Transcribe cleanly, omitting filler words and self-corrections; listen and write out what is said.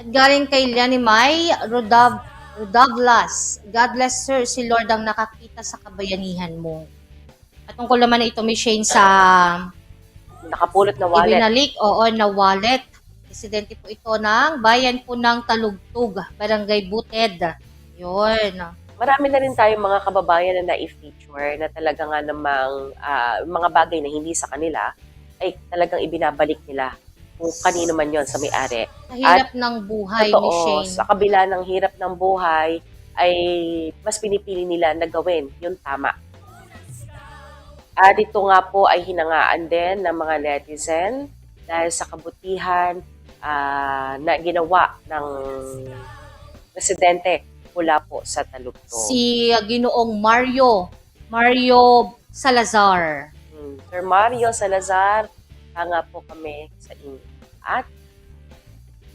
At galing kay May Rodavlas. God bless sir, si Lord ang nakakita sa kabayanihan mo. At tungkol naman ito, Miss Shane, sa Nakapulot na wallet. ibinalik, oo, na wallet. Residente po ito ng bayan po ng Talugtog, Barangay Buted. Yun. Marami na rin tayong mga kababayan na na-feature na talaga nga namang mga bagay na hindi sa kanila ay talagang ibinabalik nila kung kanino man yon sa may-ari. Sa hirap ng buhay, Miss Totoo, Shane. sa kabila ng hirap ng buhay, ay mas pinipili nila na gawin yung tama. At ito nga po ay hinangaan din ng mga netizen dahil sa kabutihan na ginawa ng residente mula po sa Talugtog. Si Ginoong Mario Salazar. Sir Mario Salazar, tanga po kami sa inyo. At